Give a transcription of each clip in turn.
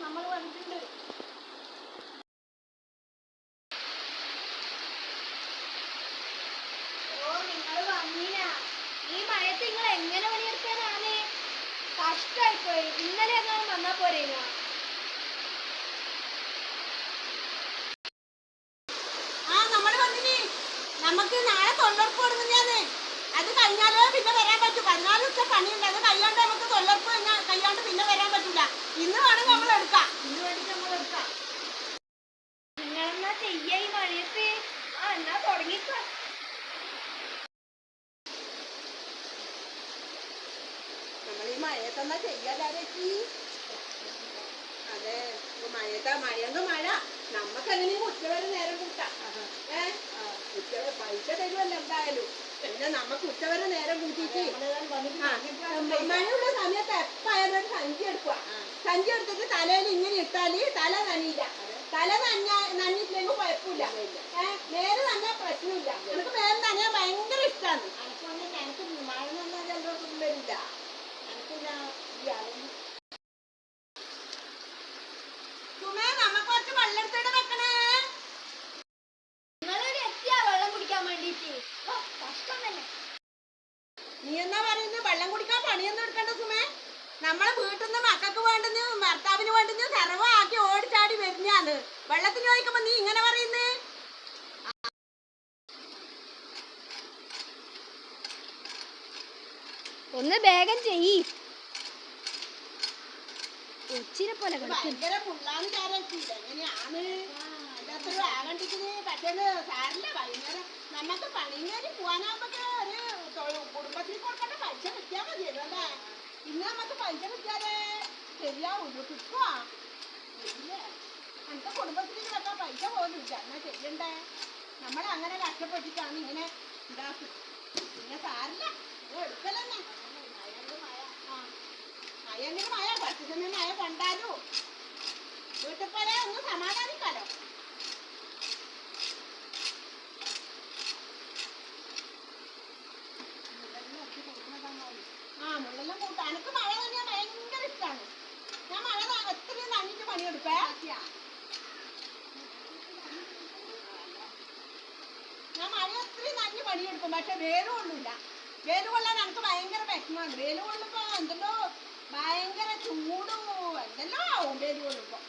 നമ്മൾ വന്നിട്ടുണ്ട്. ഓ നിങ്ങൾ വന്നീന. ഈ മഴയത്ത് നിങ്ങൾ എങ്ങനെ പണിയെടുക്കാനാണ്? കഷ്ടായിപ്പോയി. ഇന്നലെ എങ്ങനെ വന്നാ പോരേനോ? നമുക്ക് നാളെ തൊഴിലുറപ്പ് കൊടുക്കുന്നതാണ്. അത് കഴിഞ്ഞാലോ പിന്നെ വരാൻ പറ്റൂ. 14 ദിവസം പണിയുണ്ട്. അത് കഴിയാണ്ട് നമുക്ക് തൊഴിലുറപ്പ് കഴിയാണ്ട് പിന്നെ വരാൻ പറ്റൂല. ഇന്ന് വേണം നമ്മൾ എടുക്കാം. ഇന്ന് വേണ്ടിട്ട് നമ്മൾ എടുക്കാം. നിങ്ങളെന്നാ ചെയ്യ ഈ മഴയത്ത്? എന്നാ തുടങ്ങിക്കോ. നമ്മൾ ഈ മഴയത്തെന്നാ ചെയ്യാലേച്ചി? അതെ, മഴയെന്ന് മഴ നമുക്ക് എങ്ങനെയും ഉച്ചവരെ നേരം കൂട്ടാം. പൈസ തരുമല്ലോ എന്തായാലും. പിന്നെ നമുക്ക് ഉച്ചവരെ നേരം കൂട്ടിട്ട് മഴയുള്ള സമയത്ത് എപ്പായാലും ഒരു സഞ്ചി എടുക്കുക. സഞ്ചി എടുത്തിട്ട് തലയിൽ ഇങ്ങനെ ഇട്ടാല് തല നനയില്ല. തല നനഞ്ഞിട്ടില്ലെങ്കിൽ കുഴപ്പമില്ല. നേരെ നനയാൻ പ്രശ്നമില്ല. എനിക്ക് നേരെ നനയാൻ ഭയങ്കര ഇഷ്ടമാണ്. എനിക്ക് മഴ നന്നാൻ ചിലർക്കൊന്നും വരില്ല. എനിക്കില്ല നമുക്ക് കുറച്ച് വെള്ളം എടുത്തിട്ട് വെക്കണേ. നീ എന്നാ പറയുന്നത്? വെള്ളം കുടിക്കാൻ പണിയൊന്നും എടുക്കണ്ട സുമേ. നമ്മളെ വീട്ടിൽ നിന്ന് മക്കൾക്ക് വേണ്ടുന്ന ഭർത്താവിന് വേണ്ടുന്ന സർവ്വമാക്കി ഓടിച്ചാടി വരുന്നതാണ്. വെള്ളത്തിന് ചോദിക്കുമ്പോ നീ ഇങ്ങനെ പറയുന്നേ? ഒന്ന് വേഗം ചെയ്യ്. ഭയങ്കര പുള്ളാന്ന് ചാരത്തില്ല. എങ്ങനെയാണ് ഇതത്ര ആകണ്ടിട്ട് പറ്റുന്ന സാരില്ല. വൈകുന്നേരം നമുക്ക് പണിങ്ങാരി പോവാനാകുമ്പോ ഒരു കുടുംബത്തിൽ കൊടുക്കേണ്ട പൈസ കിട്ടിയാൽ മതിയല്ലോ അല്ലേ? ഇന്ന് നമുക്ക് പൈസ കിട്ടിയാലേ ശരിയാവുള്ളൂ. കിട്ടുവാ നമുക്ക് കുടുംബത്തിൽ വെക്കാൻ പൈസ പോലും ഇല്ല. എന്നാ ചെയ്യണ്ടേ? നമ്മളങ്ങനെ കഷ്ടപ്പെട്ടിട്ടാണ് ഇങ്ങനെ ഇതാക്കി. പിന്നെ സാരില്ല, എടുക്കലെന്നെ. മഴയെങ്കിൽ മഴ, കുറച്ച് സമയം മഴ കണ്ടാലോ വീട്ടിൽ പോയാൽ ഒന്ന് സമാധാനിക്കാലോ. മുള്ളെല്ലാം കൂട്ടാൻ എനിക്ക് മഴ തന്നെയാ ഭയങ്കര ഇഷ്ടമാണ്. ഞാൻ മഴ എത്രയും നനഞ്ഞിട്ട് പണിയെടുപ്പേ. ഞാൻ മഴ എത്രയും നനഞ്ഞ് പണിയെടുക്കും. പക്ഷെ വേര് കൊള്ളില്ല. വേര് കൊള്ളാൻ എനിക്ക് ഭയങ്കര വിഷമമാണ്. വേര് കൊള്ളുമ്പോ എന്തെല്ലോ ഭയങ്കര ചൂടും എന്തെല്ലോ ആവും വേര് കൊള്ളുമ്പോ.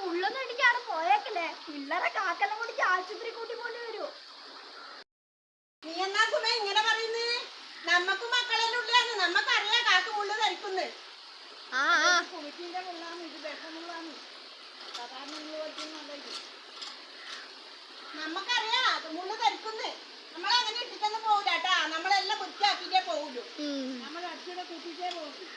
മുള്ളൊന്നും എനിക്ക് അവിടെ പോയേക്കല്ലേ. പിള്ളേരെ കാക്കെല്ലാം കൂടി ആശുപത്രി കൂട്ടി കൊണ്ട് വരൂ. നീ എന്നാ സുമേ ഇങ്ങനെ പറയുന്നേ? നമ്മക്കും മക്കളെല്ലാം ഉള്ളതാണ്. നമ്മക്കറിയാം കാക്ക മുള്ളു ധരിക്കുന്നത്. കുളിക്കിന്റെ മുള്ളാണ് ഇത്. വിഷമുള്ളാണ്. നമ്മക്കറിയാം അത് മുള്ളു ധരിക്കുന്നത്. നമ്മളങ്ങനെ ഇട്ടിട്ടൊന്നും പോകില്ല കേട്ടാ. നമ്മളെല്ലാം വൃത്തിയാക്കിട്ടേ പോകുള്ളൂ. നമ്മൾ അടിച്ചൂടെ കൂട്ടിട്ടേ പോകുള്ളൂ.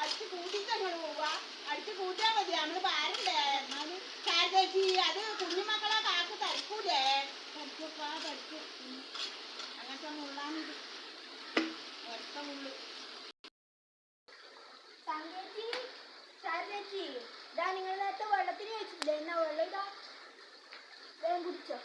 അടിച്ച് കൂട്ടിട്ട് അങ്ങോട്ട് പോവാ. അടിച്ച് കൂട്ടിയാൽ മതി. നമ്മള് പാരണ്ടേ? എന്നാലും ചേച്ചി അത് കുഞ്ഞുമക്കളെ കാക്ക് തരിക്കൂലേ? തരിക്കപ്പാ തരിക്കും. അങ്ങനത്തെ മുള്ളാണിത്. ഒറ്റ മുള്ളു. ചേച്ചി ഇതാ നിങ്ങൾ നേരത്തെ വെള്ളത്തിന് വെച്ചിട്ടില്ലേ? എന്നാ വെള്ളം ഇതാ വേഗം കുടിച്ചോ.